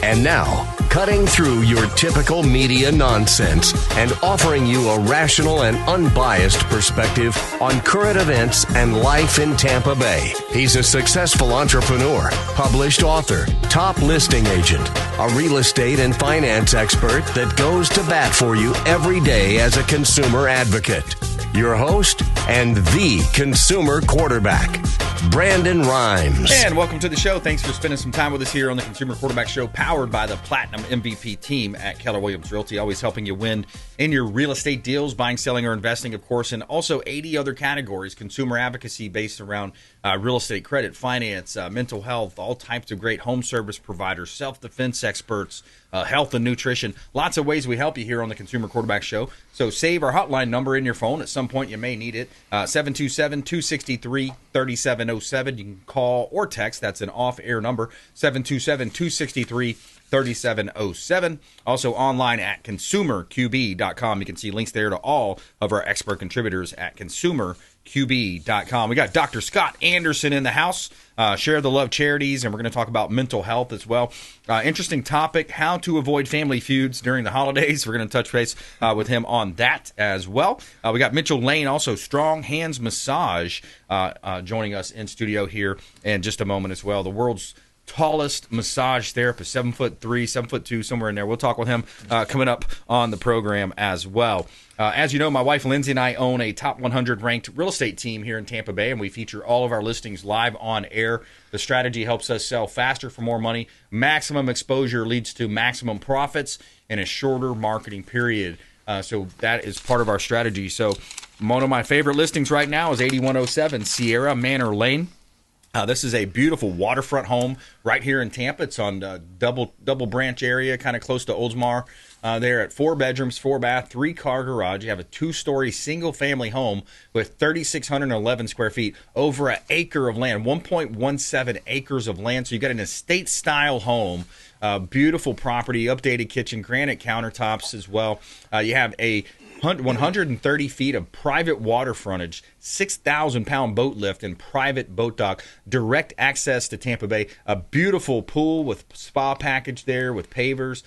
And now, cutting through your typical media nonsense and offering you a rational and unbiased perspective on current events and life in Tampa Bay. He's a successful entrepreneur, published author, top listing agent, a real estate and finance expert that goes to bat for you every day as a consumer advocate. Your host and the consumer quarterback, Brandon Rimes. And welcome to the show. Thanks for spending some time with us here on the Consumer Quarterback Show, powered by the Platinum MVP team at Keller Williams Realty, always helping you win in your real estate deals, buying, selling, or investing, of course, and also 80 other categories, consumer advocacy based around real estate credit, finance, mental health, all types of great home service providers, self-defense experts, health and nutrition. Lots of ways we help you here on the Consumer Quarterback Show. So save our hotline number in your phone. At some point you may need it. 727-263-3707. You can call or text. That's an off-air number. 727-263-3707. Also online at consumerqb.com. You can see links there to all of our expert contributors at consumerqb.com. We got Dr. Scott Anderson in the house, Share the Love Charities, and we're going to talk about mental health as well. Interesting topic, how to avoid family feuds during the holidays. We're going to touch base with him on that as well. We got Mitchell Lane, also Strong Hands Massage, joining us in studio here in just a moment as well. The world's tallest massage therapist, 7'3", 7'2", somewhere in there. We'll talk with him coming up on the program as well. As you know, my wife Lindsay and I own a top 100 ranked real estate team here in Tampa Bay, and we feature all of our listings live on air. The strategy helps us sell faster for more money. Maximum exposure leads to maximum profits in a shorter marketing period. So that is part of our strategy. So one of my favorite listings right now is 8107 Sierra Manor Lane. This is a beautiful waterfront home right here in Tampa. It's on the double branch area, kind of close to Oldsmar. There at 4 bedrooms, 4 bath, 3-car garage. You have a 2-story single-family home with 3,611 square feet, over an acre of land, 1.17 acres of land. So you got an estate-style home, beautiful property, updated kitchen, granite countertops as well. You have a 130 feet of private water frontage, 6,000-pound boat lift and private boat dock, direct access to Tampa Bay, a beautiful pool with spa package there with pavers,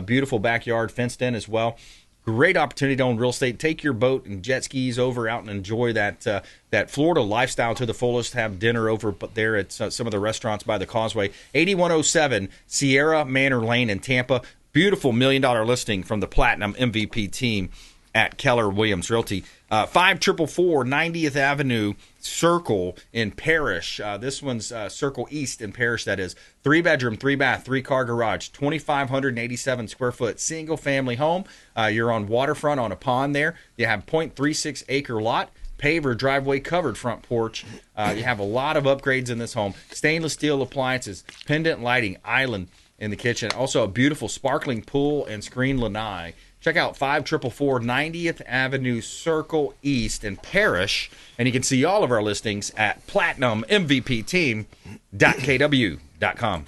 beautiful backyard fenced in as well. Great opportunity to own real estate. Take your boat and jet skis over out and enjoy that Florida lifestyle to the fullest. Have dinner over there at some of the restaurants by the Causeway. 8107 Sierra Manor Lane in Tampa. Beautiful $1 million listing from the Platinum MVP team at Keller Williams Realty. 5444 90th Avenue Circle in Parrish. This one's Circle East in Parrish, that is. 3-bedroom, 3-bath, 3-car garage, 2,587 square foot single family home. You're on waterfront on a pond there. You have 0.36 acre lot, paver driveway, covered front porch. You have a lot of upgrades in this home. Stainless steel appliances, pendant lighting, island in the kitchen. Also a beautiful sparkling pool and screen lanai. Check out 5444 90th Avenue Circle East in Parrish, and you can see all of our listings at platinummvpteam.kw.com.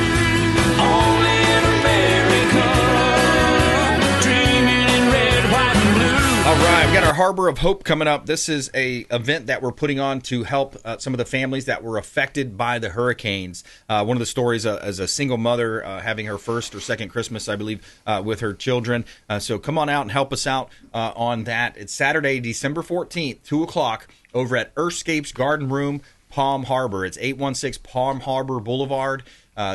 Only in America, dreaming in red, white, and blue. All right, we've got our Harbor of Hope coming up. This is a event that we're putting on to help some of the families that were affected by the hurricanes. One of the stories is a single mother having her first or second Christmas, I believe, with her children. So come on out and help us out on that. It's Saturday, December 14th, 2 o'clock, over at Earthscape's Garden Room, Palm Harbor. It's 816 Palm Harbor Boulevard.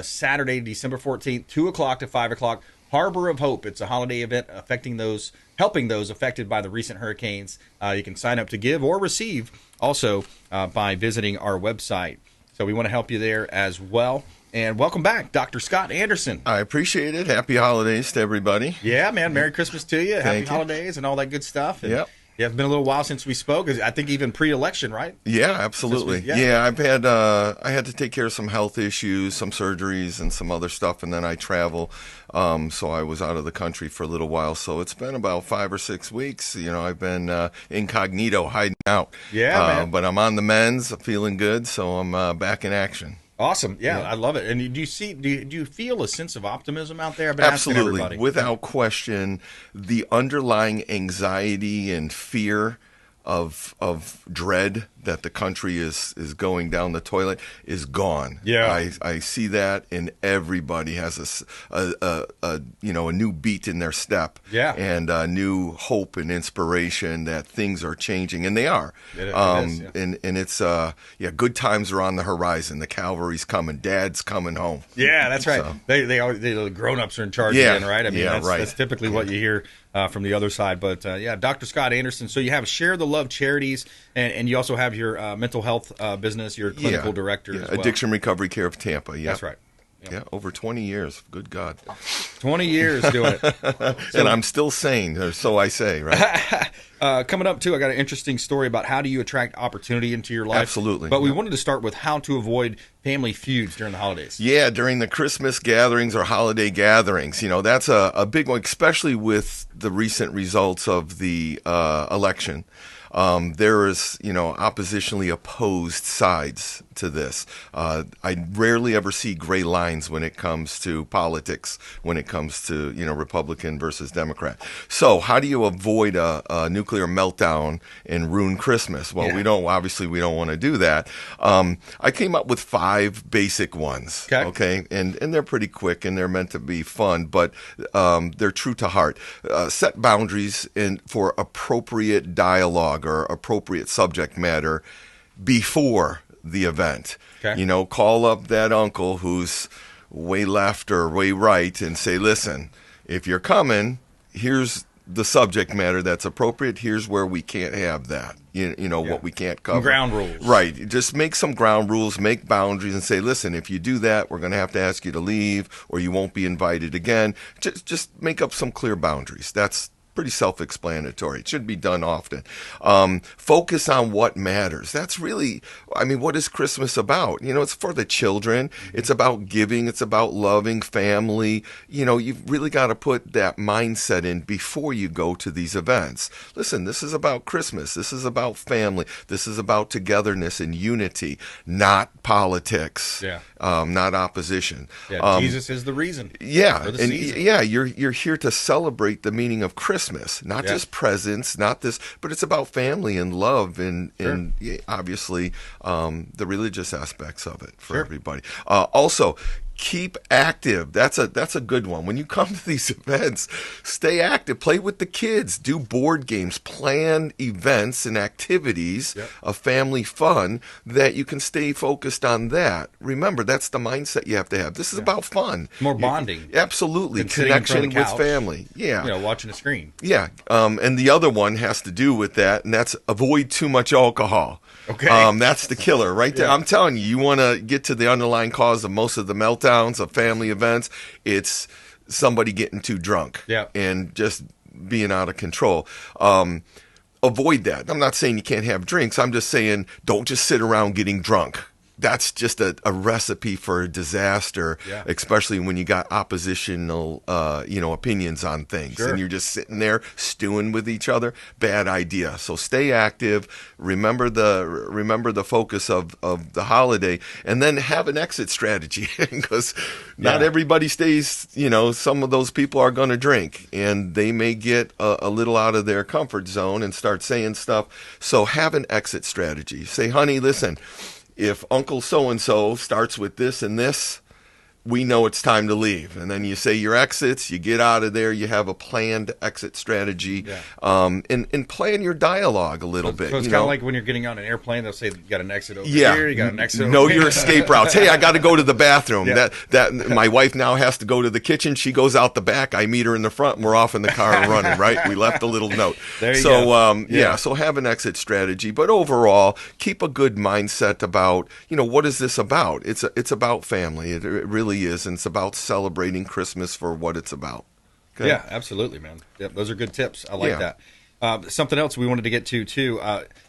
Saturday, December 14th, 2 o'clock to 5 o'clock. Harbor of Hope. It's a holiday event helping those affected by the recent hurricanes. You can sign up to give or receive also by visiting our website. So we want to help you there as well. And welcome back, Dr. Scott Anderson. I appreciate it. Happy holidays to everybody. Yeah, man. Merry Christmas to you. Happy you. holidays and all that good stuff. And yep. Yeah, it's been a little while since we spoke. I think even pre-election, right? Yeah, absolutely. Yeah, I've had I had to take care of some health issues, some surgeries, and some other stuff, and then I travel. So I was out of the country for a little while. So it's been about 5 or 6 weeks. You know, I've been incognito, hiding out. Yeah, man. But I'm on the mends, feeling good, so I'm back in action. Awesome. Yeah, I love it. And do you feel a sense of optimism out there? I've been Absolutely. asking everybody. Without question, the underlying anxiety and fear of dread that the country is going down the toilet is gone. Yeah. I see that, and everybody has a new beat in their step. Yeah. And a new hope and inspiration that things are changing, and they are. It is, yeah. And it's good times are on the horizon. The cavalry's coming. Dad's coming home. Yeah, that's right. So. The grown-ups are in charge Yeah. again, right? I mean, Yeah, that's typically what you hear from the other side. But Dr. Scott Anderson. So you have Share the Love Charities, and you also have your mental health business. You're clinical director as well. Addiction Recovery Care of Tampa. Yeah, that's right. Yeah, over 20 years. Good God. 20 years doing it. And I'm still sane, or so I say, right? Coming up, too, I got an interesting story about how do you attract opportunity into your life. Absolutely. But we wanted to start with how to avoid family feuds during the holidays. Yeah, during the Christmas gatherings or holiday gatherings. That's a big one, especially with the recent results of the election. There is, oppositionally opposed sides to this. I rarely ever see gray lines when it comes to politics, when it comes to, Republican versus Democrat. So how do you avoid a nuclear meltdown and ruin Christmas? Well, we don't want to do that. I came up with 5 basic ones. Okay. And they're pretty quick, and they're meant to be fun, but they're true to heart. Set boundaries for appropriate dialogue or appropriate subject matter before the event. Okay. Call up that uncle who's way left or way right and say, listen, if you're coming, here's the subject matter that's appropriate. Here's where we can't have that. What we can't cover. Some ground rules. Right. Just make some ground rules, make boundaries, and say, listen, if you do that, we're going to have to ask you to leave, or you won't be invited again. Just make up some clear boundaries. That's pretty self-explanatory. It should be done often. Focus on what matters. That's really, what is Christmas about? It's for the children. It's about giving. It's about loving family. You've really got to put that mindset in before you go to these events. Listen, this is about Christmas. This is about family. This is about togetherness and unity, not politics. Yeah. Not opposition. Yeah, Jesus is the reason. Yeah, for the and season. you're here to celebrate the meaning of Christmas, not just presents, not this, but it's about family and love and obviously the religious aspects of it for everybody. Also, keep active. That's a good one. When you come to these events, stay active. Play with the kids. Do board games. Plan events and activities of family fun that you can stay focused on that. Remember, that's the mindset you have to have. This is about fun. More bonding. Absolutely. Than sitting in front of Connection the with couch, family. Yeah. Watching a screen. Yeah. And the other one has to do with that, and that's avoid too much alcohol. Okay. That's the killer right there. I'm telling you, you want to get to the underlying cause of most of the meltdowns of family events. It's somebody getting too drunk and just being out of control. Avoid that. I'm not saying you can't have drinks. I'm just saying don't just sit around getting drunk. That's just a recipe for a disaster, especially when you got oppositional, opinions on things, and you're just sitting there stewing with each other. Bad idea. So stay active. Remember the focus of the holiday, and then have an exit strategy because not everybody stays. Some of those people are going to drink, and they may get a little out of their comfort zone and start saying stuff. So have an exit strategy. Say, honey, listen. If Uncle so-and-so starts with this and this, we know it's time to leave. And then you say your exits, you get out of there, you have a planned exit strategy, and plan your dialogue a little bit. So it's kind of like when you're getting on an airplane, they'll say you got an exit over Yeah. here, you got an exit over Know here. your escape routes. Hey, I got to go to the bathroom. Yeah. That my wife now has to go to the kitchen. She goes out the back. I meet her in the front, and we're off in the car and running, right? We left a little note. There you so, go. So have an exit strategy. But overall, keep a good mindset about, what is this about? It's about family. It really is. And it's about celebrating Christmas for what it's about. Okay? Yeah, absolutely, man. Yep, those are good tips. I like that. Something else we wanted to get to, too.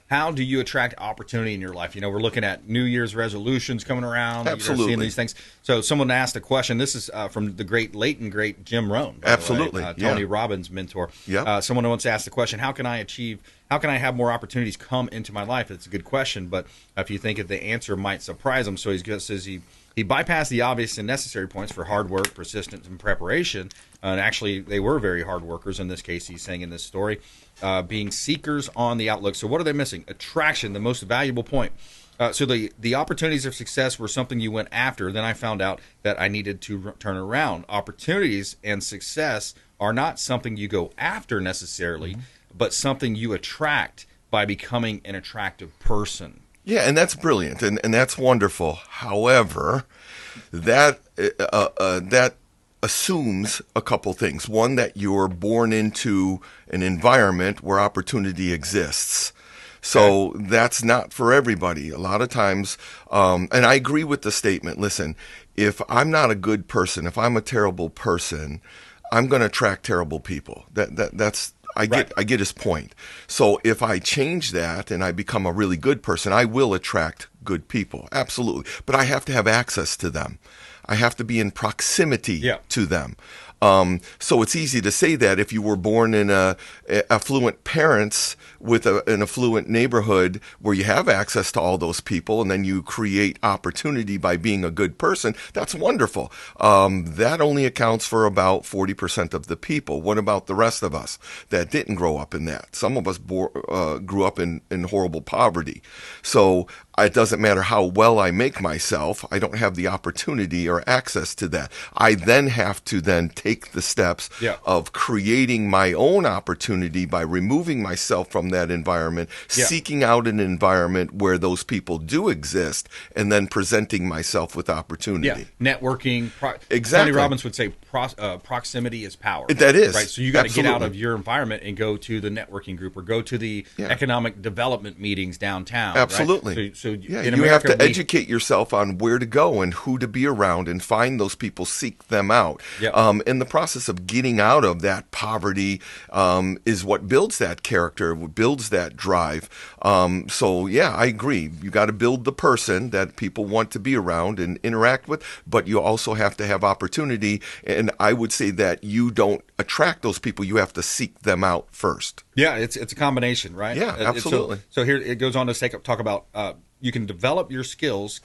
How do you attract opportunity in your life? We're looking at New Year's resolutions coming around. Absolutely. You're seeing these things. So someone asked a question. This is from the late and great Jim Rohn. Absolutely. Tony Robbins' mentor. Yeah. Someone wants to ask the question, how can I achieve how can I have more opportunities come into my life? It's a good question, but if you think that the answer might surprise him, so he says he bypassed the obvious and necessary points for hard work, persistence, and preparation. And actually, they were very hard workers in this case, he's saying in this story, being seekers on the outlook. So what are they missing? Attraction, the most valuable point. So the opportunities of success were something you went after. Then I found out that I needed to turn around. Opportunities and success are not something you go after necessarily, but something you attract by becoming an attractive person. Yeah, and that's brilliant, and that's wonderful. However, that assumes a couple things. One, that you're born into an environment where opportunity exists. So that's not for everybody. A lot of times, and I agree with the statement, listen, if I'm not a good person, if I'm a terrible person, I'm going to attract terrible people. I get his point. So if I change that and I become a really good person, I will attract good people. Absolutely. But I have to have access to them. I have to be in proximity to them. So it's easy to say that if you were born in affluent parents with an affluent neighborhood where you have access to all those people, and then you create opportunity by being a good person, that's wonderful. That only accounts for about 40% of the people. What about the rest of us that didn't grow up in that? Some of us grew up in horrible poverty. So it doesn't matter how well I make myself, I don't have the opportunity or access to that. I then have to take the steps of creating my own opportunity by removing myself from that environment, seeking out an environment where those people do exist, and then presenting myself with opportunity. Networking. Exactly. Tony Robbins would say proximity is power. That is. Right. So you got to get out of your environment and go to the networking group or go to the economic development meetings downtown. Absolutely. Right? So you America, have to educate yourself on where to go and who to be around and find those people, seek them out. In the process of getting out of that poverty is what builds that character, builds that drive. I agree. You got to build the person that people want to be around and interact with, but you also have to have opportunity. And I would say that you don't attract those people. You have to seek them out first. Yeah, it's a combination, right? Yeah, absolutely. So here it goes on to talk about you can develop your skills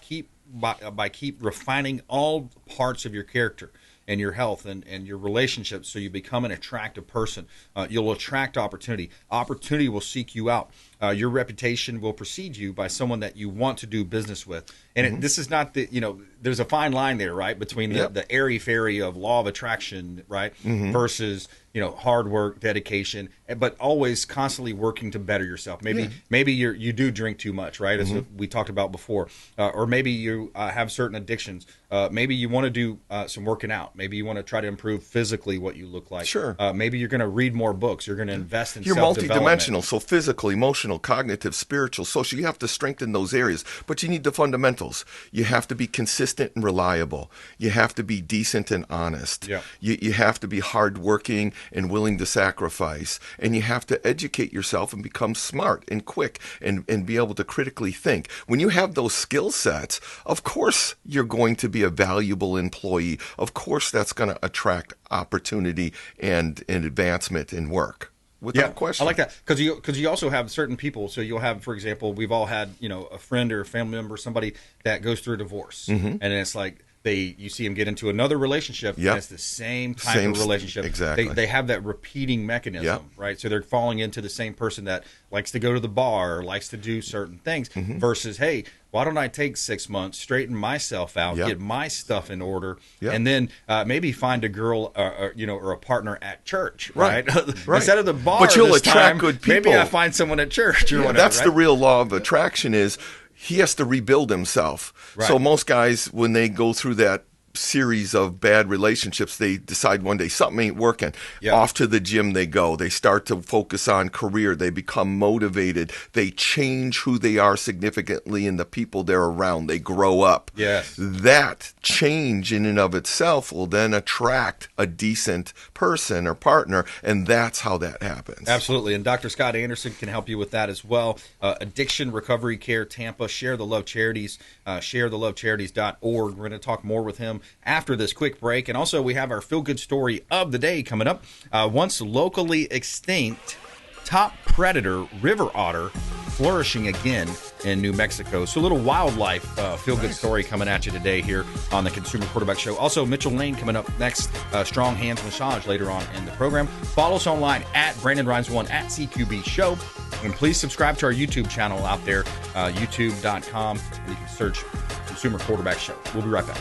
by keep refining all parts of your character and your health and your relationships, so you become an attractive person. You'll attract opportunity. Opportunity will seek you out. Your reputation will precede you by someone that you want to do business with. And this is not there's a fine line there, right, between the airy-fairy of law of attraction, right, versus hard work, dedication, but always constantly working to better yourself. Maybe you do drink too much, right, as we talked about before, or maybe you have certain addictions. Maybe you want to do some working out. Maybe you want to try to improve physically what you look like. Sure. Maybe you're going to read more books. You're going to invest in You're self-development. multidimensional, so physical, emotional, cognitive, spiritual, social. You have to strengthen those areas, but you need the fundamentals. You have to be consistent and reliable. You have to be decent and honest. Yeah. You have to be hardworking and willing to sacrifice, and you have to educate yourself and become smart and quick and be able to critically think. When you have those skill sets, of course you're going to be a valuable employee. Of course that's going to attract opportunity and advancement in work. Without question. I like that because you also have certain people. So you'll have, for example, we've all had a friend or a family member, somebody that goes through a divorce, and it's like you see them get into another relationship, and it's the same type of relationship. Exactly. They have that repeating mechanism, right? So they're falling into the same person that likes to go to the bar, or likes to do certain things, versus, hey, why don't I take 6 months, straighten myself out, get my stuff in order, and then maybe find a girl or a partner at church, right? Instead of the bar, but you'll this attract time, good people. Maybe I find someone at church or whatever. That's right? the real law of attraction is he has to rebuild himself. Right. So most guys, when they go through that series of bad relationships, they decide one day something ain't working. Off to the gym they go. They start to focus on career. They become motivated. They change who they are significantly in the people they're around. They grow up. Yes. That change in and of itself will then attract a decent person or partner, and that's how that happens. Absolutely. And Dr. Scott Anderson can help you with that as well. Addiction Recovery Care Tampa, Share the Love Charities, sharethelovecharities.org. We're going to talk more with him after this quick break. And also we have our feel-good story of the day coming up. Once locally extinct top predator, river otter, flourishing again in New Mexico. So a little wildlife feel-good story coming at you today here on the Consumer Quarterback Show. Also, Mitchell Lane coming up next, Strong Hands Massage later on in the program. Follow us online at BrandonRimes1 at CQB Show. And please subscribe to our YouTube channel out there, youtube.com, and you can search Consumer Quarterback Show. We'll be right back.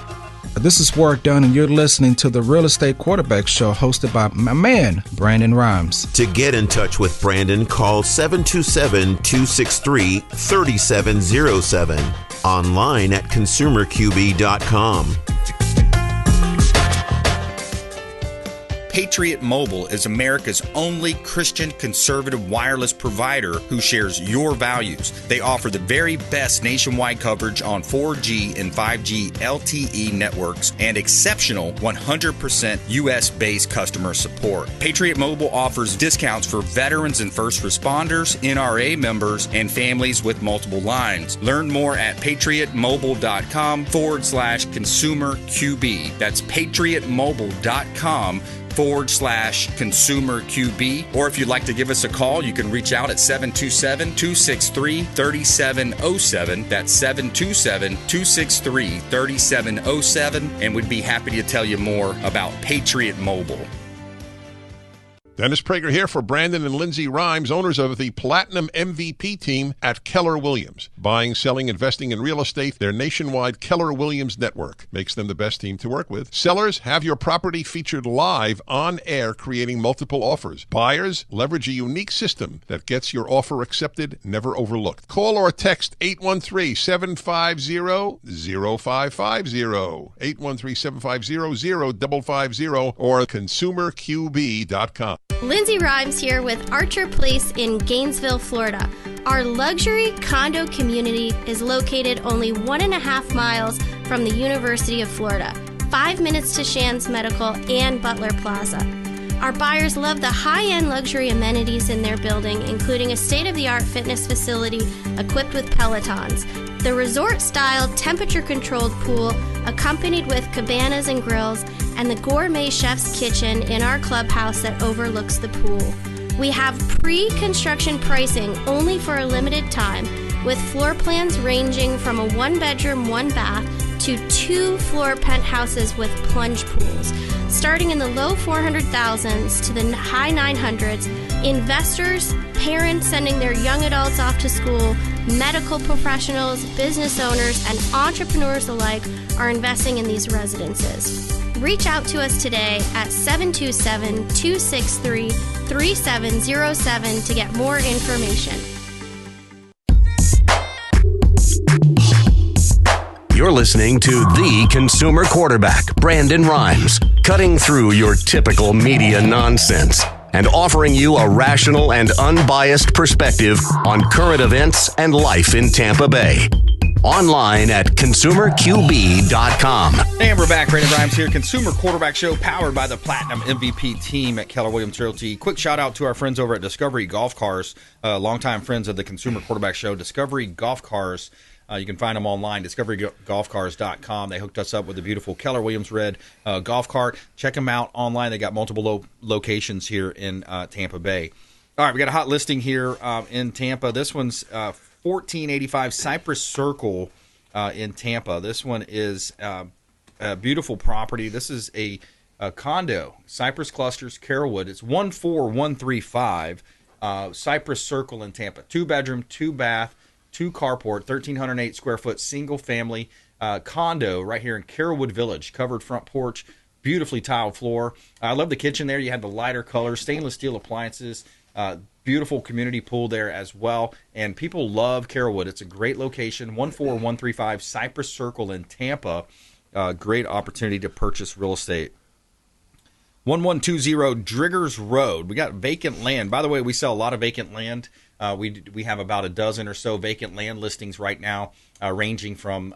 This is Warwick Dunn, and you're listening to the Real Estate Quarterback Show hosted by my man, Brandon Rimes. To get in touch with Brandon, call 727-263-3707. Online at consumerqb.com. Patriot Mobile is America's only Christian conservative wireless provider who shares your values. They offer the very best nationwide coverage on 4G and 5G LTE networks and exceptional 100% US-based customer support. Patriot Mobile offers discounts for veterans and first responders, NRA members, and families with multiple lines. Learn more at patriotmobile.com/consumer QB. That's patriotmobile.com/consumer QB. Or if you'd like to give us a call, you can reach out at 727-263-3707. That's 727-263-3707. And we'd be happy to tell you more about Patriot Mobile. Dennis Prager here for Brandon and Lindsay Rimes, owners of the Platinum MVP team at Keller Williams. Buying, selling, investing in real estate, their nationwide Keller Williams network makes them the best team to work with. Sellers, have your property featured live on air, creating multiple offers. Buyers, leverage a unique system that gets your offer accepted, never overlooked. Call or text 813-750-0550, 813-750-0550, or consumerqb.com. Lindsay Rimes here with Archer Place in Gainesville, Florida. Our luxury condo community is located only 1.5 miles from the University of Florida, 5 minutes to Shands Medical and Butler Plaza. Our buyers love the high-end luxury amenities in their building, including a state-of-the-art fitness facility equipped with Pelotons, the resort-style temperature-controlled pool accompanied with cabanas and grills, and the gourmet chef's kitchen in our clubhouse that overlooks the pool. We have pre-construction pricing only for a limited time, with floor plans ranging from a 1-bedroom, 1-bath to 2-floor penthouses with plunge pools. Starting in the low 400,000s to the high 900s, investors, parents sending their young adults off to school, medical professionals, business owners, and entrepreneurs alike are investing in these residences. Reach out to us today at 727-263-3707 to get more information. You're listening to the Consumer Quarterback, Brandon Rimes, cutting through your typical media nonsense and offering you a rational and unbiased perspective on current events and life in Tampa Bay. Online at consumerqb.com. And we're back. Brandon Rimes here. Consumer Quarterback Show powered by the Platinum MVP team at Keller Williams Realty. Quick shout out to our friends over at Discovery Golf Cars, longtime friends of the Consumer Quarterback Show. Discovery Golf Cars. You can find them online, discoverygolfcars.com. They hooked us up with a beautiful Keller Williams red golf cart. Check them out online. They got multiple locations here in Tampa Bay. All right, we got a hot listing here in Tampa. This one's 1485 Cypress Circle in Tampa. This one is a beautiful property. This is a condo, Cypress Clusters, Carrollwood. It's 14135 Cypress Circle in Tampa. 2-bedroom, 2-bath. 2-carport, 1,308 square foot single family condo right here in Carrollwood Village. Covered front porch, beautifully tiled floor. I love the kitchen there. You had the lighter colors, stainless steel appliances, beautiful community pool there as well. And people love Carrollwood. It's a great location. 14135 Cypress Circle in Tampa. Great opportunity to purchase real estate. 1120 Driggers Road. We got vacant land. By the way, we sell a lot of vacant land. We have about a dozen or so vacant land listings right now, ranging from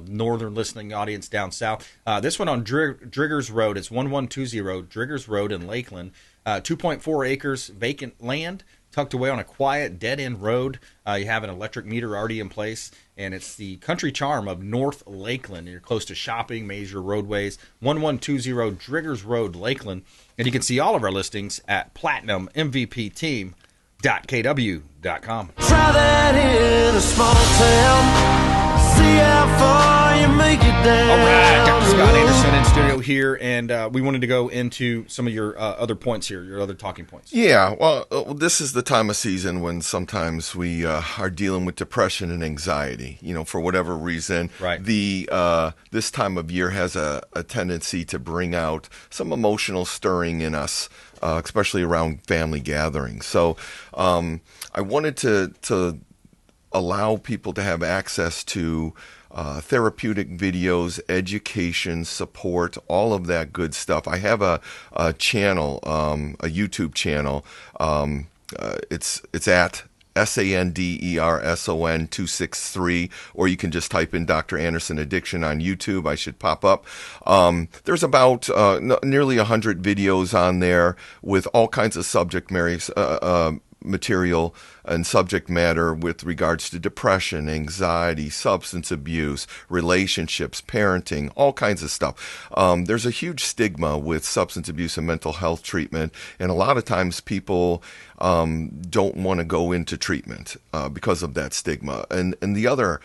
northern listening audience down south. This one on Driggers Road, it's 1120 Driggers Road in Lakeland. 2.4 acres vacant land tucked away on a quiet dead-end road. You have an electric meter already in place, and it's the country charm of North Lakeland. You're close to shopping, major roadways. 1120 Driggers Road, Lakeland. And you can see all of our listings at PlatinumMVPteam.com. consumerqb.kw.com. Try that in a small town. See how far you make it down. All right, Dr. Scott Anderson in studio here, and we wanted to go into some of your other points here, your other talking points. Yeah, well, this is the time of season when sometimes we are dealing with depression and anxiety, for whatever reason. Right. This time of year has a tendency to bring out some emotional stirring in us, especially around family gatherings. So I wanted to allow people to have access to therapeutic videos, education, support, all of that good stuff. I have a channel, a YouTube channel. It's at SANDERSON 263, or you can just type in Dr. Anderson Addiction on YouTube. I should pop up. There's about nearly 100 videos on there with all kinds of subject material and subject matter with regards to depression, anxiety, substance abuse, relationships, parenting, all kinds of stuff. There's a huge stigma with substance abuse and mental health treatment, and a lot of times people don't want to go into treatment because of that stigma. And the other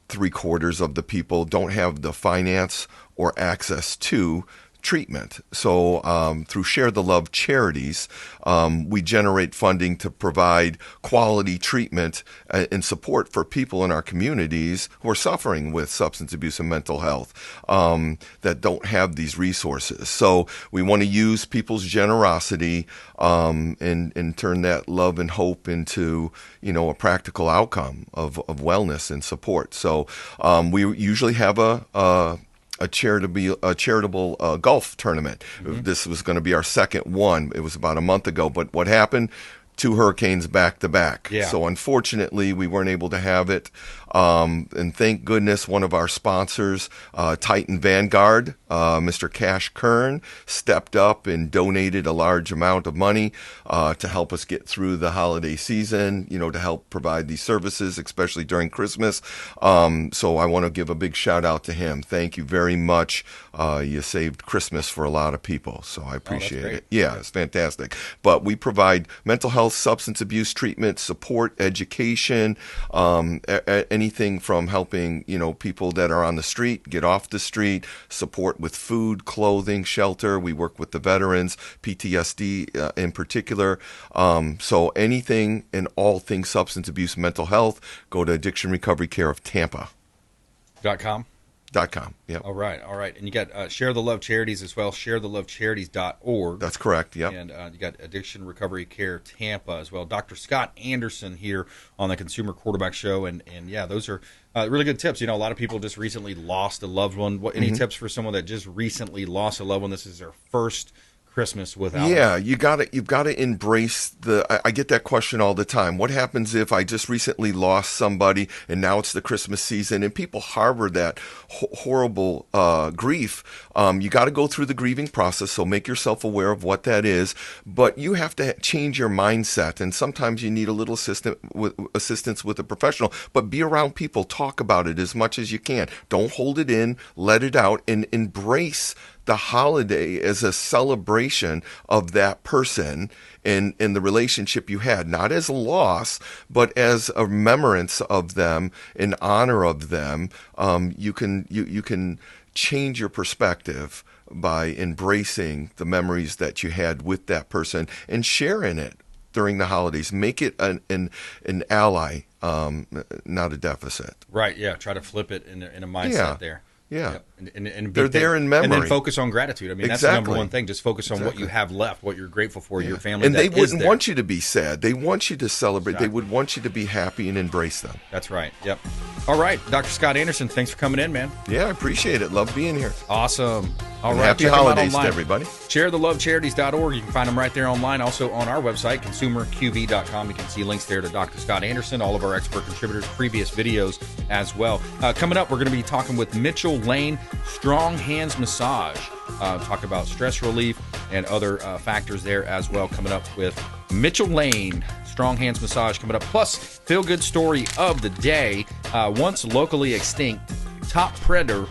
3/4 of the people don't have the finance or access to treatment. So through Share the Love Charities, we generate funding to provide quality treatment and support for people in our communities who are suffering with substance abuse and mental health that don't have these resources. So we want to use people's generosity and turn that love and hope into a practical outcome of wellness and support. So we usually have a charitable golf tournament. Mm-hmm. This was going to be our second one. It was about a month ago, but what happened? 2 hurricanes back to back. Yeah. So unfortunately, we weren't able to have it. And thank goodness one of our sponsors, Titan Vanguard, Mr. Cash Kern, stepped up and donated a large amount of money to help us get through the holiday season, to help provide these services, especially during Christmas. So I want to give a big shout out to him. Thank you very much. You saved Christmas for a lot of people, so I appreciate it. Yeah, it's fantastic. But we provide mental health, substance abuse treatment, support, education, anything from helping, people that are on the street get off the street, support with food, clothing, shelter. We work with the veterans, PTSD in particular. So anything and all things substance abuse, mental health, go to Addiction Recovery Care of Tampa.com. Yep. All right. And you got Share the Love Charities as well, sharethelovecharities.org. That's correct, yep. And you got Addiction Recovery Care Tampa as well. Dr. Scott Anderson here on the Consumer Quarterback Show. And yeah, those are really good tips. A lot of people just recently lost a loved one. Any tips for someone that just recently lost a loved one? This is their first Christmas without you've got to embrace I get that question all the time. What happens if I just recently lost somebody and now it's the Christmas season, and people harbor that horrible grief. You got to go through the grieving process, so make yourself aware of what that is, but you have to change your mindset, and sometimes you need a little assistance with a professional, but be around people, talk about it as much as you can. Don't hold it in, let it out, and embrace the holiday as a celebration of that person and the relationship you had, not as a loss, but as a remembrance of them, in honor of them. You can change your perspective by embracing the memories that you had with that person and sharing it during the holidays. Make it an ally, not a deficit. Right, yeah. Try to flip it in a mindset there. Yeah. And they're there in memory. And then focus on gratitude. I mean, that's the number one thing. Just focus on what you have left, what you're grateful for, your family. And they wouldn't want you to be sad. They want you to celebrate. Exactly. They would want you to be happy and embrace them. That's right. Yep. All right. Dr. Scott Anderson, thanks for coming in, man. Yeah, I appreciate it. Love being here. Awesome. All right. Happy holidays to everybody. ShareTheLoveCharities.org. You can find them right there online. Also on our website, consumerqb.com. You can see links there to Dr. Scott Anderson, all of our expert contributors, previous videos as well. Coming up, we're going to be talking with Mitchell Lane, Strong Hands Massage. Talk about stress relief and other factors there as well. Coming up with Mitchell Lane, Strong Hands Massage coming up. Plus, feel good story of the day. Once locally extinct, top predator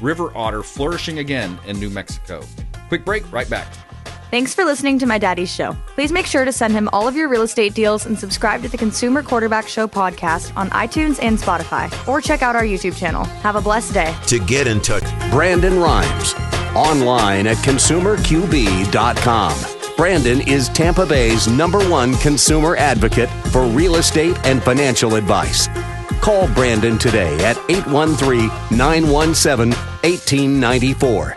river otter flourishing again in New Mexico. Quick break, right back. Thanks for listening to my daddy's show. Please make sure to send him all of your real estate deals and subscribe to the Consumer Quarterback Show podcast on iTunes and Spotify, or check out our YouTube channel. Have a blessed day. To get in touch, Brandon Rimes, online at consumerqb.com. Brandon is Tampa Bay's #1 consumer advocate for real estate and financial advice. Call Brandon today at 813-917-1894.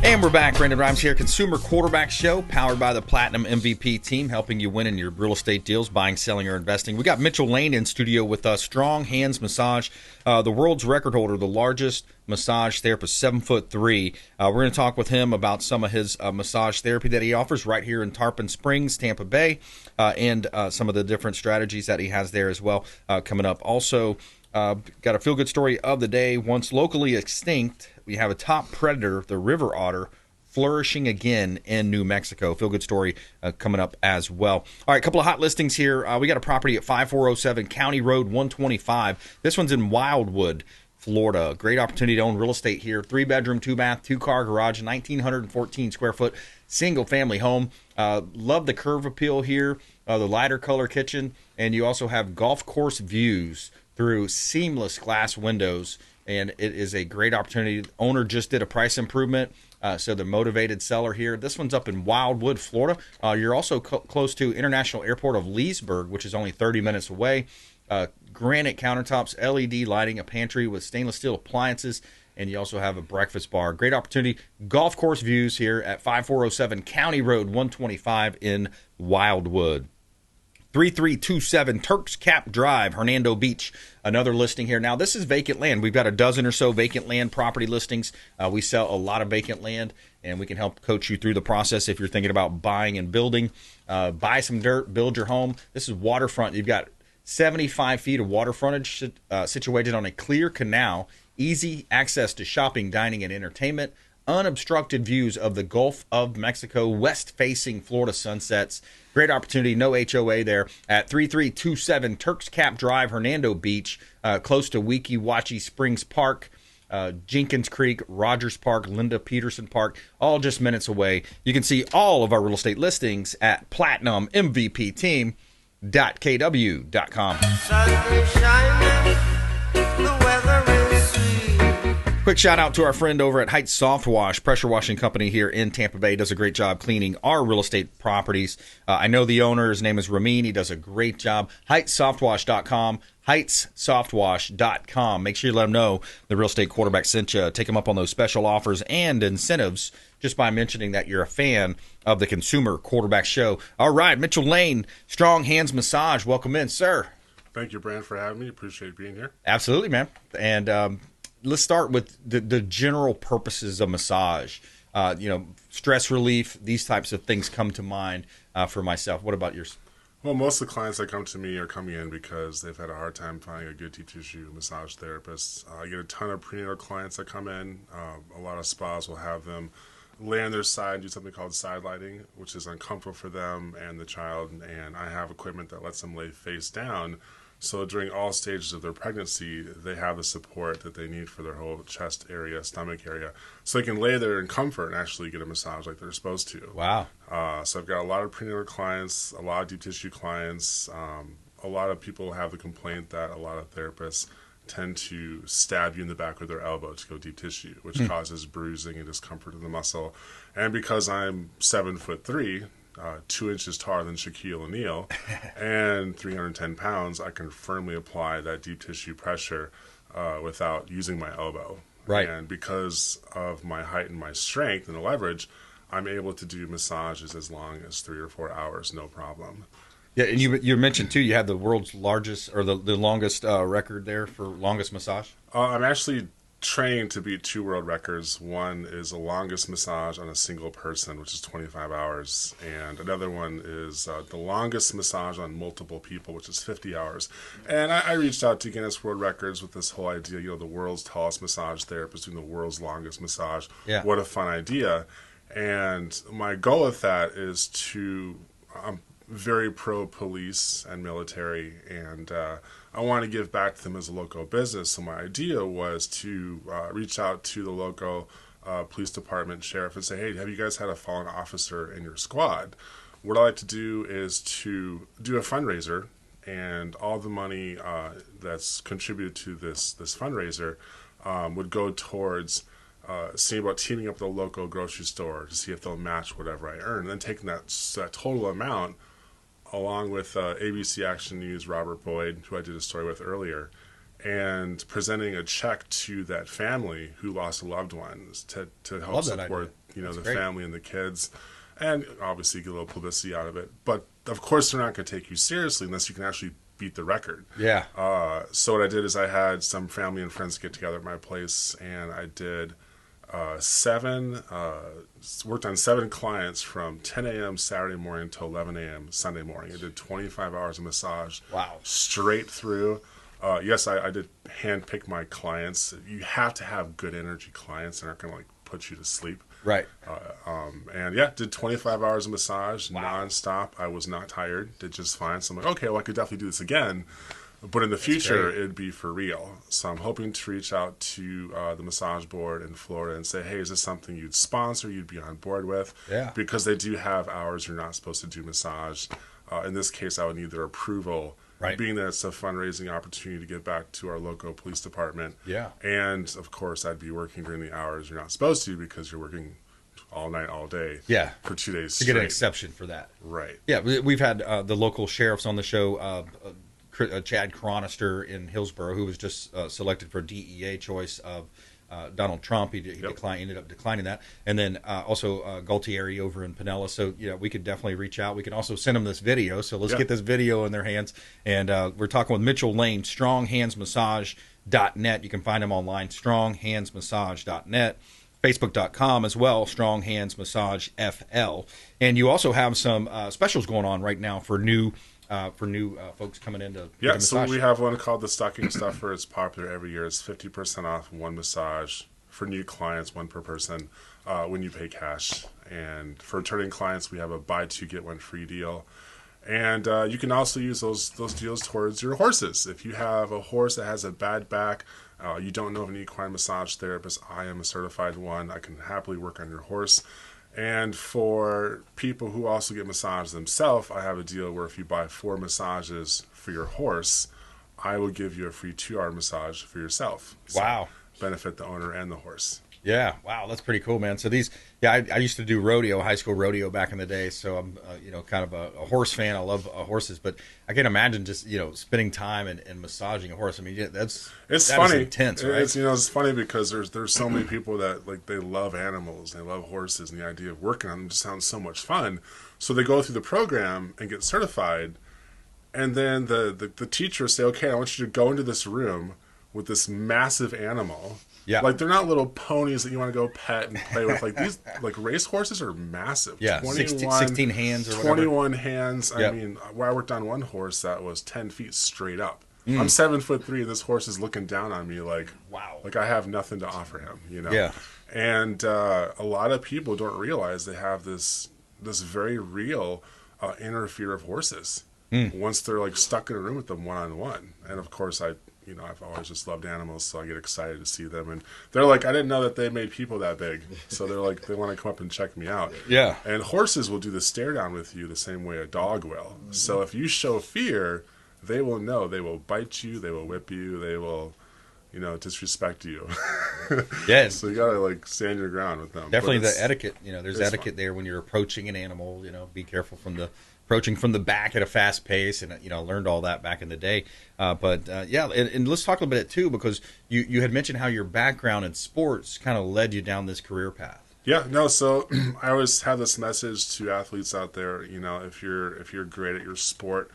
And we're back. Brandon Rimes here, Consumer Quarterback Show, powered by the Platinum MVP team, helping you win in your real estate deals, buying, selling, or investing. We got Mitchell Lane in studio with us. Strong Hands Massage, the world's record holder, the largest massage therapist, 7'3". We're going to talk with him about some of his massage therapy that he offers right here in Tarpon Springs, Tampa Bay, and some of the different strategies that he has there as well coming up. Also, got a feel-good story of the day. Once locally extinct, we have a top predator, the river otter, flourishing again in New Mexico. Feel-good story coming up as well. All right, a couple of hot listings here. We got a property at 5407 County Road 125. This one's in Wildwood, Florida. Great opportunity to own real estate here. 3-bedroom, 2-bath, 2-car garage, 1,914 square foot, single-family home. Love the curve appeal here, the lighter color kitchen, and you also have golf course views through seamless glass windows, and it is a great opportunity. The owner just did a price improvement, so the motivated seller here. This one's up in Wildwood, Florida. You're also close to International Airport of Leesburg, which is only 30 minutes away. Granite countertops, LED lighting, a pantry with stainless steel appliances, and you also have a breakfast bar. Great opportunity. Golf course views here at 5407 County Road 125 in Wildwood. 3327 Turks Cap Drive, Hernando Beach. Another listing here. Now, this is vacant land. We've got a dozen or so vacant land property listings. We sell a lot of vacant land, and we can help coach you through the process if you're thinking about buying and building. Buy some dirt, build your home. This is waterfront. You've got 75 feet of water frontage situated on a clear canal, easy access to shopping, dining, and entertainment, unobstructed views of the Gulf of Mexico, west-facing Florida sunsets. Great opportunity, no HOA there at 3327 Turks Cap Drive, Hernando Beach, close to Weeki Wachee Springs Park, Jenkins Creek, Rogers Park, Linda Peterson Park, all just minutes away. You can see all of our real estate listings at platinummvpteam.kw.com. Quick shout out to our friend over at Heights Soft Wash, pressure washing company here in Tampa Bay. Does a great job cleaning our real estate properties. I know the owner. His name is Ramin. He does a great job. HeightsSoftWash.com. HeightsSoftWash.com. Make sure you let him know the real estate quarterback sent you. Take him up on those special offers and incentives just by mentioning that you're a fan of the Consumer Quarterback Show. All right, Mitchell Lane, Strong Hands Massage. Welcome in, sir. Thank you, Brand, for having me. Appreciate being here. Absolutely, man. And let's start with the general purposes of massage. Stress relief, these types of things come to mind for myself. What about yours? Well, most of the clients that come to me are coming in because they've had a hard time finding a good deep tissue massage therapist. I get a ton of prenatal clients that come in. A lot of spas will have them lay on their side and do something called side lighting, which is uncomfortable for them and the child. And I have equipment that lets them lay face down. So during all stages of their pregnancy, they have the support that they need for their whole chest area, stomach area. So they can lay there in comfort and actually get a massage like they're supposed to. Wow. So I've got a lot of prenatal clients, a lot of deep tissue clients. A lot of people have the complaint that a lot of therapists tend to stab you in the back with their elbow to go deep tissue, which causes bruising and discomfort in the muscle. And because I'm 7'3", 2 inches taller than Shaquille O'Neal, and 310 pounds, I can firmly apply that deep tissue pressure without using my elbow. Right. And because of my height and my strength and the leverage, I'm able to do massages as long as 3 or 4 hours, no problem. Yeah, and you mentioned, too, you have the world's largest, or the longest record there for longest massage? I'm actually trained to beat 2 world records. One is the longest massage on a single person, which is 25 hours. And another one is the longest massage on multiple people, which is 50 hours. And I reached out to Guinness World Records with this whole idea, the world's tallest massage therapist doing the world's longest massage. Yeah. What a fun idea. And my goal with that is I'm very pro-police and military, and I want to give back to them as a local business. So my idea was to reach out to the local police department, sheriff, and say, hey, have you guys had a fallen officer in your squad? What I like to do is to do a fundraiser, and all the money that's contributed to this fundraiser would go towards seeing about teaming up with a local grocery store to see if they'll match whatever I earn, and then taking that total amount along with ABC Action News Robert Boyd, who I did a story with earlier, and presenting a check to that family who lost a loved one to help support the great family and the kids, and obviously get a little publicity out of it. But of course, they're not going to take you seriously unless you can actually beat the record. Yeah. So what I did is I had some family and friends get together at my place, and I did worked on 7 clients from 10 a.m. Saturday morning till 11 a.m. Sunday morning. I did 25 hours of massage. Wow. Straight through. Yes, I did handpick my clients. You have to have good energy clients that aren't going to like put you to sleep. Right. And yeah, did 25 hours of massage nonstop. I was not tired. Did just fine. So I'm like, okay, well, I could definitely do this again. But in the future, it'd be for real. So I'm hoping to reach out to the massage board in Florida and say, hey, is this something you'd sponsor, you'd be on board with? Yeah. Because they do have hours you're not supposed to do massage. In this case, I would need their approval. Right. Being that it's a fundraising opportunity to give back to our local police department. Yeah. And, of course, I'd be working during the hours you're not supposed to because you're working all night, all day. Yeah. For 2 days to straight. get an exception for that. Right. Yeah, we've had the local sheriffs on the show, Chad Chronister in Hillsborough, who was just selected for DEA choice of Donald Trump. He ended up declining that. And then also Galtieri over in Pinellas. So, we could definitely reach out. We can also send them this video. So let's get this video in their hands. And we're talking with Mitchell Lane, stronghandsmassage.net. You can find him online, stronghandsmassage.net. Facebook.com as well, Strong Hands Massage FL. And you also have some specials going on right now for new folks coming in to get a massage. So we have one called the Stocking Stuffer. It's popular every year. It's 50% off one massage for new clients, one per person, when you pay cash. And for returning clients, we have a buy two get one free deal. And you can also use those deals towards your horses. If you have a horse that has a bad back, you don't know of an equine massage therapist, I am a certified one. I can happily work on your horse. And for people who also get massages themselves, I have a deal where if you buy 4 massages for your horse, I will give you a free 2-hour massage for yourself. So wow. Benefit the owner and the horse. Yeah, wow, that's pretty cool, man. So I used to do rodeo, high school rodeo back in the day, so I'm, kind of a horse fan. I love horses, but I can imagine just, spending time and massaging a horse. I mean, that's funny. Intense, right? It's funny because there's so many people that like they love animals, they love horses, and the idea of working on them just sounds so much fun. So they go through the program and get certified, and then the teachers say, okay, I want you to go into this room with this massive animal. Yeah. Like, they're not little ponies that you want to go pet and play with. Like, these, like, race horses are massive. Yeah, 16 hands or 21 hands. Yep. I mean, I worked on one horse that was 10 feet straight up. I'm 7'3", and this horse is looking down on me like, wow. Like I have nothing to offer him, Yeah. And a lot of people don't realize they have this very real inner fear of horses. Once they're, like, stuck in a room with them one-on-one. And, of course, I've always just loved animals, so I get excited to see them. And they're like, I didn't know that they made people that big. So they're like, they want to come up and check me out. Yeah. And horses will do the stare down with you the same way a dog will. So if you show fear, they will know. They will bite you. They will whip you. They will, disrespect you. Yes. So you got to, like, stand your ground with them. Definitely the etiquette. There's etiquette there when you're approaching an animal. Be careful approaching from the back at a fast pace, and learned all that back in the day. But and let's talk a little bit too, because you had mentioned how your background in sports kind of led you down this career path. Yeah, no. So I always have this message to athletes out there. If you're great at your sport,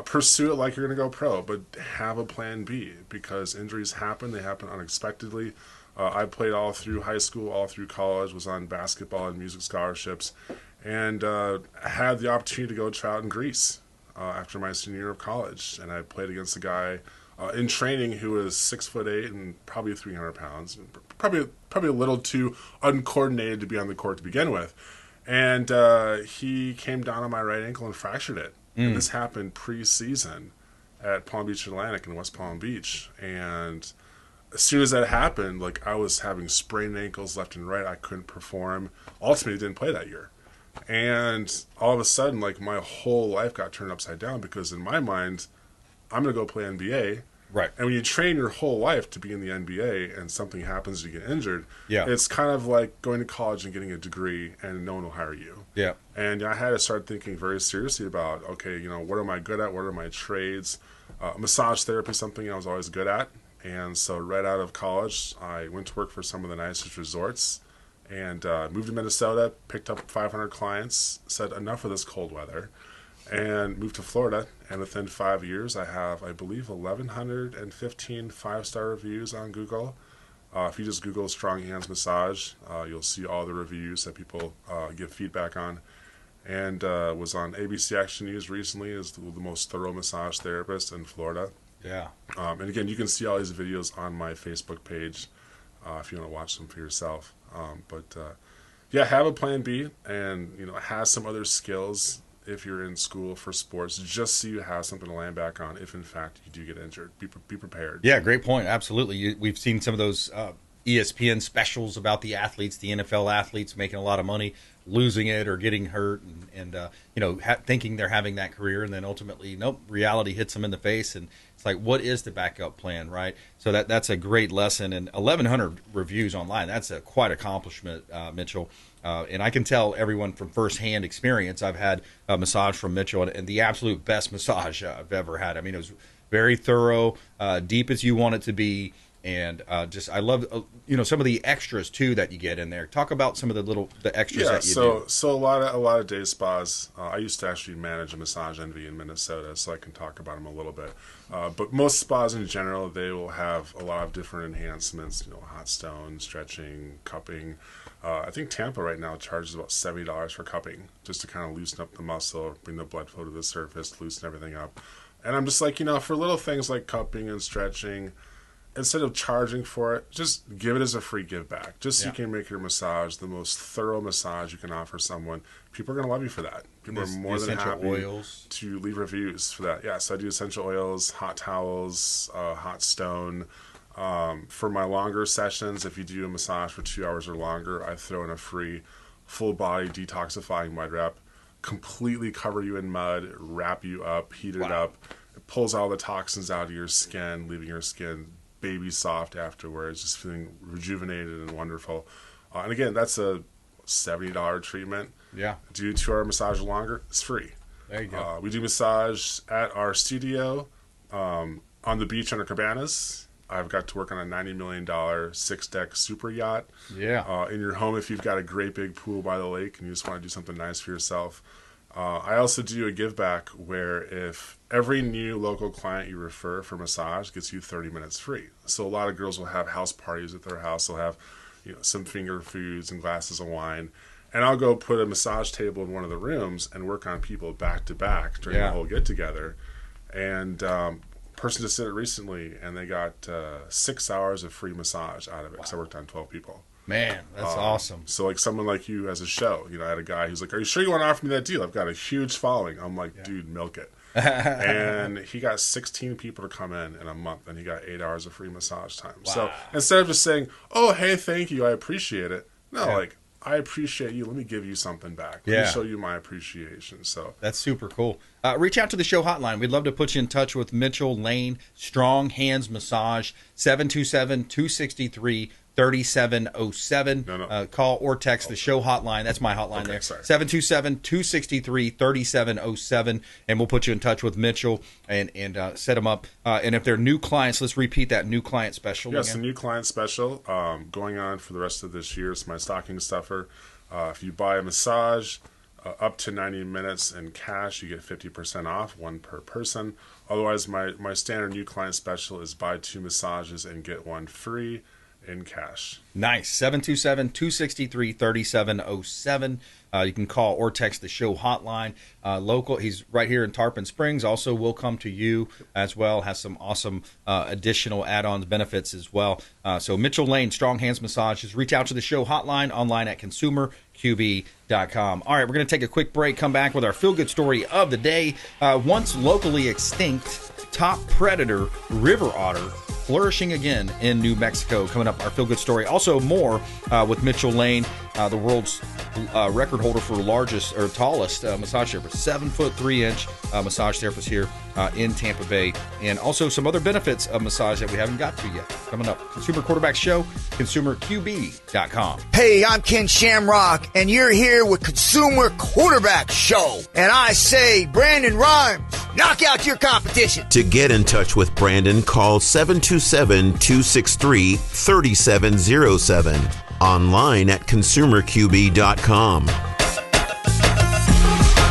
pursue it like you're going to go pro, but have a plan B, because injuries happen. They happen unexpectedly. I played all through high school, all through college, was on basketball and music scholarships, and had the opportunity to go try out in Greece after my senior year of college. And I played against a guy in training who was 6'8" and probably 300 pounds, probably a little too uncoordinated to be on the court to begin with. And he came down on my right ankle and fractured it. And this happened pre-season at Palm Beach Atlantic in West Palm Beach. And as soon as that happened, like I was having sprained ankles left and right. I couldn't perform. Ultimately, didn't play that year. And all of a sudden, like my whole life got turned upside down because in my mind, I'm going to go play NBA. Right. And when you train your whole life to be in the NBA and something happens, you get injured, yeah, it's kind of like going to college and getting a degree and no one will hire you. Yeah. And I had to start thinking very seriously about, okay, what am I good at? What are my trades? Massage therapy is something I was always good at. And so right out of college, I went to work for some of the nicest resorts and moved to Minnesota, picked up 500 clients, said enough of this cold weather, and moved to Florida. And within 5 years, I have, I believe, 1,115 five-star reviews on Google. If you just Google Strong Hands Massage, you'll see all the reviews that people give feedback on. And was on ABC Action News recently as the most thorough massage therapist in Florida. Yeah. And again, you can see all these videos on my Facebook page if you want to watch them for yourself. Yeah, have a plan B and, have some other skills if you're in school for sports, just so you have something to land back on if, in fact, you do get injured. Be prepared. Yeah, great point. Absolutely. We've seen some of those ESPN specials about the athletes, the NFL athletes making a lot of money, losing it or getting hurt and thinking they're having that career. And then ultimately, nope, reality hits them in the face. And it's like, what is the backup plan, right? So that's a great lesson. And 1,100 reviews online, that's a quite accomplishment, Mitchell. And I can tell everyone from firsthand experience, I've had a massage from Mitchell and the absolute best massage I've ever had. I mean, it was very thorough, deep as you want it to be. And I love, some of the extras too that you get in there. Talk about some of the extras that you do. So a lot of day spas. I used to actually manage a massage envy in Minnesota, so I can talk about them a little bit. But most spas in general, they will have a lot of different enhancements. Hot stone, stretching, cupping. I think Tampa right now charges about $70 for cupping, just to kind of loosen up the muscle, bring the blood flow to the surface, loosen everything up. And I'm just like, for little things like cupping and stretching, instead of charging for it, just give it as a free give back. Just so you can make your massage the most thorough massage you can offer someone. People are going to love you for that. People are more than happy to leave reviews for that. Yeah, so I do essential oils, hot towels, hot stone. For my longer sessions, if you do a massage for 2 hours or longer, I throw in a free full body detoxifying mud wrap, completely cover you in mud, wrap you up, heat it up. It pulls all the toxins out of your skin, leaving your skin baby soft afterwards, just feeling rejuvenated and wonderful. And again, that's a $70 treatment. Yeah. Do 2 hour massage or longer, it's free. There you go. We do massage at our studio on the beach under cabanas. I've got to work on a $90 million 6-deck super yacht. Yeah. In your home, if you've got a great big pool by the lake and you just want to do something nice for yourself. I also do a give back where if every new local client you refer for massage gets you 30 minutes free. So a lot of girls will have house parties at their house. They'll have some finger foods and glasses of wine. And I'll go put a massage table in one of the rooms and work on people back to back during the whole get together. And person just did it recently, and they got 6 hours of free massage out of it because I worked on 12 people. Man, that's awesome. So like someone like you has a show, I had a guy who's like, are you sure you want to offer me that deal? I've got a huge following. I'm like, dude, milk it. And he got 16 people to come in a month, and he got 8 hours of free massage time. Wow. So instead of just saying, oh, hey, thank you, I appreciate it. No, I appreciate you. Let me give you something back. Let me show you my appreciation. So that's super cool. Reach out to the show hotline. We'd love to put you in touch with Mitchell Lane, Strong Hands Massage, 727-263-3707. Call or text the show hotline. That's my hotline there. 727-263-3707. And we'll put you in touch with Mitchell and set them up. And if they're new clients, let's repeat that new client special. Yes, the new client special going on for the rest of this year. It's my stocking stuffer. If you buy a massage up to 90 minutes in cash, you get 50% off, one per person. Otherwise, my standard new client special is buy 2 massages and get 1 free in cash. Nice. 727-263-3707. You can call or text the show hotline. Local, he's right here in Tarpon Springs. Also will come to you as well. Has some awesome additional add-ons, benefits as well. So Mitchell Lane, Strong Hands Massages. Reach out to the show hotline online at consumerqb.com. All right, we're going to take a quick break, come back with our feel-good story of the day. Once locally extinct, top predator river otter flourishing again in New Mexico. Coming up, our feel-good story. Also more with Mitchell Lane, the world's record holder for tallest massage therapist, 7'3" massage therapist here in Tampa Bay, and also some other benefits of massage that we haven't got to yet. Coming up, Consumer Quarterback Show, consumerqb.com. Hey, I'm Ken Shamrock, and you're here with Consumer Quarterback Show, and I say, Brandon Rhymes, knock out your competition. To get in touch with Brandon, call 727-263-3707. Online at consumerqb.com.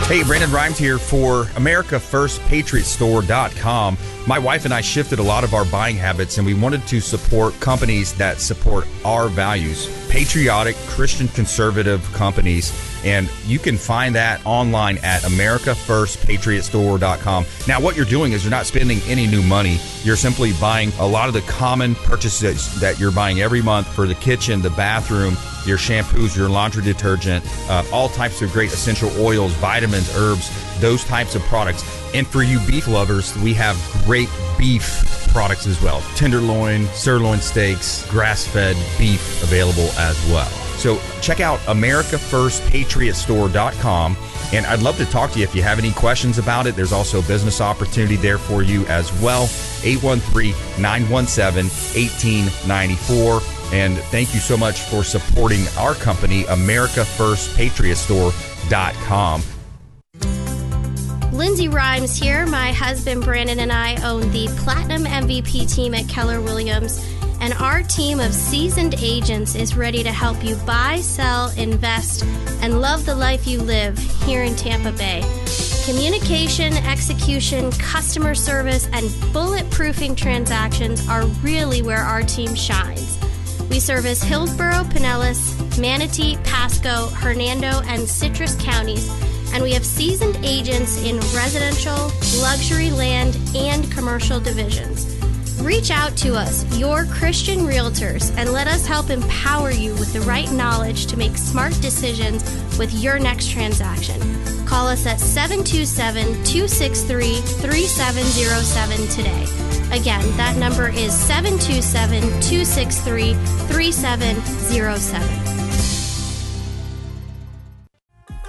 Hey, Brandon Rhymes here for AmericaFirstPatriotStore.com. My wife and I shifted a lot of our buying habits, and we wanted to support companies that support our values, patriotic, Christian, conservative companies. And you can find that online at AmericaFirstPatriotStore.com. Now, what you're doing is you're not spending any new money. You're simply buying a lot of the common purchases that you're buying every month for the kitchen, the bathroom, your shampoos, your laundry detergent, all types of great essential oils, vitamins, herbs, those types of products. And for you beef lovers, we have great beef products as well. Tenderloin, sirloin steaks, grass-fed beef available as well. So check out AmericaFirstPatriotStore.com, and I'd love to talk to you if you have any questions about it. There's also a business opportunity there for you as well. 813-917-1894. And thank you so much for supporting our company, AmericaFirstPatriotStore.com. Lindsay Rhymes here. My husband Brandon and I own the Platinum MVP team at Keller Williams, and our team of seasoned agents is ready to help you buy, sell, invest, and love the life you live here in Tampa Bay. Communication, execution, customer service, and bulletproofing transactions are really where our team shines. We service Hillsborough, Pinellas, Manatee, Pasco, Hernando, and Citrus counties, and we have seasoned agents in residential, luxury land, and commercial divisions. Reach out to us, your Christian realtors, and let us help empower you with the right knowledge to make smart decisions with your next transaction. Call us at 727-263-3707 today. Again, that number is 727-263-3707.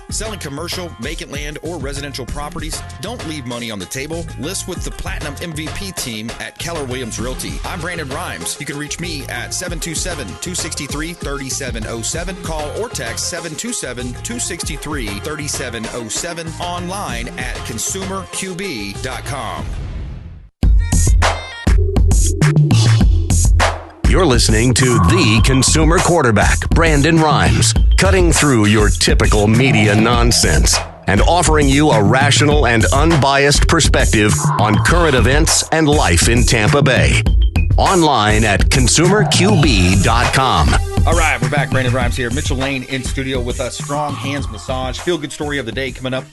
Selling commercial, vacant land, or residential properties? Don't leave money on the table. List with the Platinum MVP team at Keller Williams Realty. I'm Brandon Rhymes. You can reach me at 727-263-3707. Call or text 727-263-3707. Online at consumerqb.com. You're listening to the Consumer Quarterback, Brandon Rhymes, cutting through your typical media nonsense and offering you a rational and unbiased perspective on current events and life in Tampa Bay. Online at consumerqb.com. All right, we're back. Brandon Rhymes here. Mitchell Lane in studio with us. Strong Hands Massage. Feel good story of the day coming up.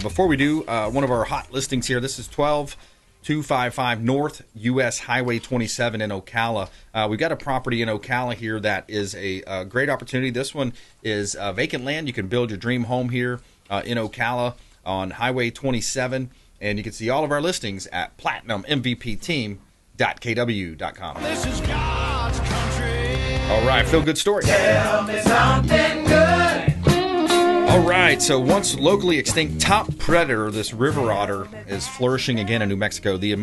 Before we do, one of our hot listings here. This is 12255 North US Highway 27 in Ocala. We've got a property in Ocala here that is a great opportunity. This one is vacant land. You can build your dream home here in Ocala on Highway 27. And you can see all of our listings at platinummvpteam.kw.com. This is God's country. All right, feel good story. Tell me something good. All right, so once locally extinct top predator, this river otter, is flourishing again in New Mexico. The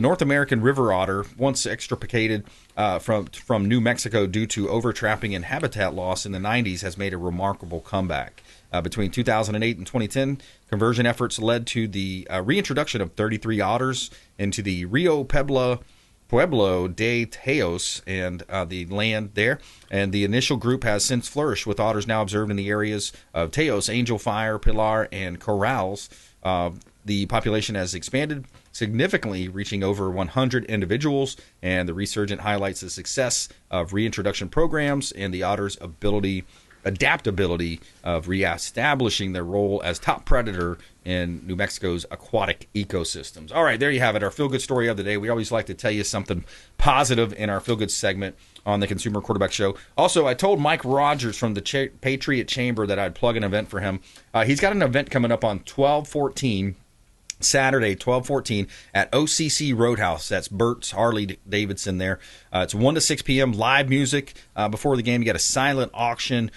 North American river otter, once extricated from New Mexico due to overtrapping and habitat loss in the 90s, has made a remarkable comeback. Between 2008 and 2010, conversion efforts led to the reintroduction of 33 otters into the Rio Pueblo de Teos and the land there. And the initial group has since flourished, with otters now observed in the areas of Teos, Angel Fire, Pilar, and Corrals. The population has expanded significantly, reaching over 100 individuals, and the resurgent highlights the success of reintroduction programs and the otters' adaptability of reestablishing their role as top predator in New Mexico's aquatic ecosystems. All right, there you have it, our feel-good story of the day. We always like to tell you something positive in our feel-good segment on the Consumer Quarterback Show. Also, I told Mike Rogers from the Patriot Chamber that I'd plug an event for him. He's got an event coming up on 12/14 Saturday, 12/14 at OCC Roadhouse. That's Bert's Harley Davidson there. It's 1 to 6 p.m. Live music before the game. You got a silent auction,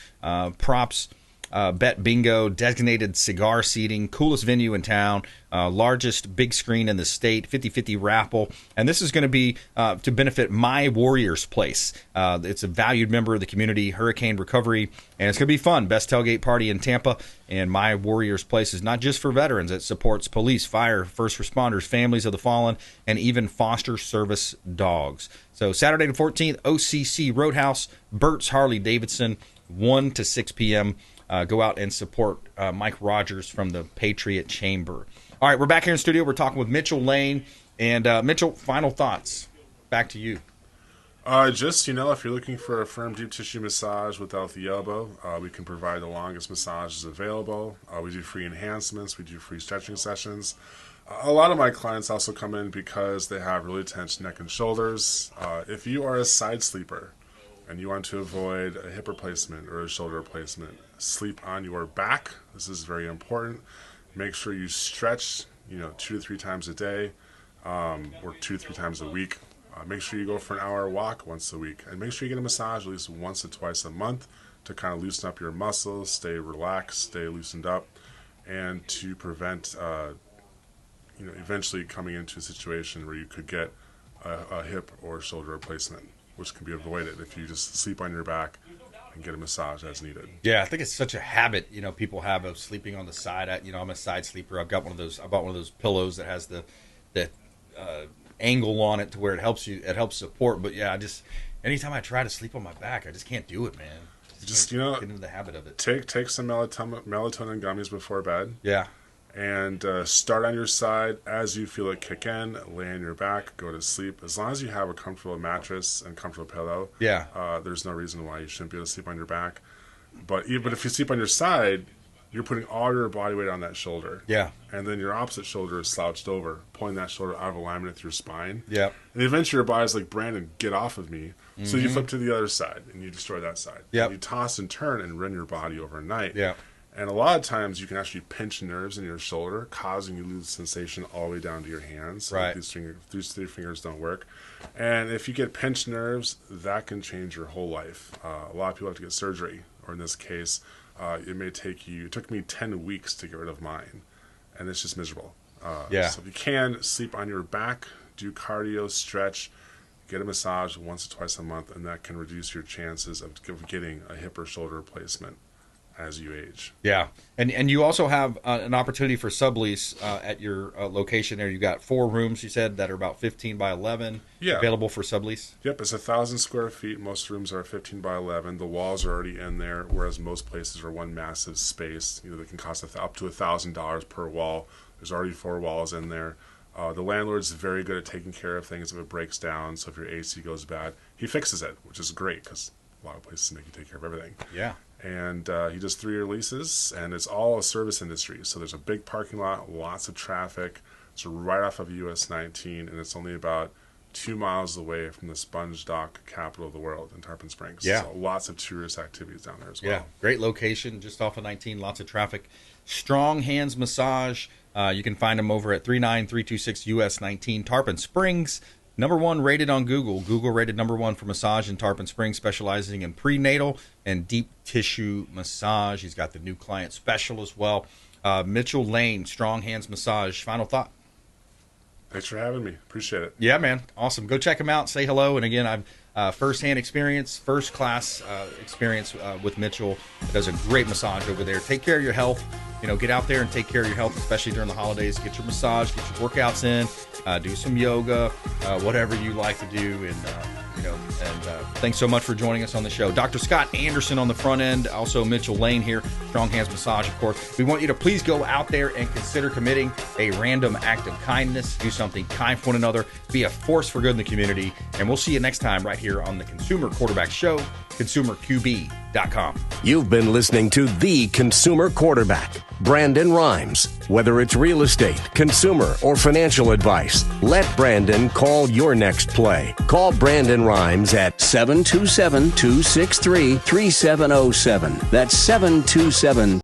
props, bet bingo, designated cigar seating, coolest venue in town, largest big screen in the state, 50-50 raffle. And this is going to be to benefit My Warriors Place. It's a valued member of the community, hurricane recovery, and it's going to be fun. Best tailgate party in Tampa. And My Warriors Place is not just for veterans. It supports police, fire, first responders, families of the fallen, and even foster service dogs. So Saturday the 14th, OCC Roadhouse, Bert's Harley Davidson, 1 to 6 p.m. Go out and support Mike Rogers from the Patriot Chamber. All right, we're back here in studio. We're talking with Mitchell Lane. And Mitchell, final thoughts. Back to you. Just, if you're looking for a firm deep tissue massage without the elbow, we can provide the longest massages available. We do free enhancements. We do free stretching sessions. A lot of my clients also come in because they have really tense neck and shoulders. If you are a side sleeper and you want to avoid a hip replacement or a shoulder replacement, sleep on your back. This is very important. Make sure you stretch, 2 to 3 times a day, or 2 to 3 times a week. Make sure you go for an hour walk once a week, and make sure you get a massage at least once or twice a month to kind of loosen up your muscles, stay relaxed, stay loosened up, and to prevent, eventually coming into a situation where you could get a hip or shoulder replacement, which can be avoided if you just sleep on your back and get a massage as needed. Yeah, I think it's such a habit, people have of sleeping on the side. I'm a side sleeper. I've got one of those. I bought one of those pillows that has the angle on it to where it helps support. But yeah, anytime I try to sleep on my back, I just can't do it, man. Just get into the habit of it. Take some melatonin gummies before bed. Yeah. And start on your side as you feel it kick in. Lay on your back, go to sleep. As long as you have a comfortable mattress and comfortable pillow, there's no reason why you shouldn't be able to sleep on your back. But if you sleep on your side, you're putting all your body weight on that shoulder. Yeah. And then your opposite shoulder is slouched over, pulling that shoulder out of alignment with your spine. Yeah. And eventually your body's like, Brandon, get off of me. Mm-hmm. So you flip to the other side and you destroy that side. Yeah. You toss and turn and run your body overnight. Yeah. And a lot of times you can actually pinch nerves in your shoulder, causing you to lose sensation all the way down to your hands. Right. These 3 fingers don't work. And if you get pinched nerves, that can change your whole life. A lot of people have to get surgery, or in this case, it took me 10 weeks to get rid of mine. And it's just miserable. So if you can, sleep on your back, do cardio, stretch, get a massage once or twice a month, and that can reduce your chances of getting a hip or shoulder replacement as you age. Yeah, and you also have an opportunity for sublease at your location there. You got 4 rooms, you said, that are about 15 by 11 available for sublease? Yep, it's 1,000 square feet. Most rooms are 15 by 11. The walls are already in there, whereas most places are one massive space. They can cost up to $1,000 per wall. There's already 4 walls in there. The landlord's very good at taking care of things if it breaks down. So if your AC goes bad, he fixes it, which is great because a lot of places make you take care of everything. Yeah. And he does 3-year leases, and it's all a service industry. So there's a big parking lot, lots of traffic. It's right off of US 19, and it's only about 2 miles away from the sponge dock capital of the world in Tarpon Springs. Yeah. So lots of tourist activities down there as well. Yeah, great location, just off of 19, lots of traffic. Strong Hands Massage. You can find them over at 39326 US 19, Tarpon Springs. #1 rated on Google. Google rated #1 for massage in Tarpon Springs, specializing in prenatal and deep tissue massage. He's got the new client special as well. Mitchell Lane, Strong Hands Massage. Final thought. Thanks for having me. Appreciate it. Yeah, man. Awesome. Go check him out. Say hello. And again, I've first-hand experience, first-class experience with Mitchell. He does a great massage over there. Take care of your health. Get out there and take care of your health, especially during the holidays. Get your massage, get your workouts in, do some yoga, whatever you like to do. And thanks so much for joining us on the show. Dr. Scott Anderson on the front end, also Mitchell Lane here, Strong Hands Massage, of course. We want you to please go out there and consider committing a random act of kindness. Do something kind for one another. Be a force for good in the community. And we'll see you next time right here on the Consumer Quarterback Show, consumerqb.com. You've been listening to The Consumer Quarterback, Brandon Rimes. Whether it's real estate, consumer, or financial advice, let Brandon call your next play. Call Brandon Rimes at 727-263-3707. That's 727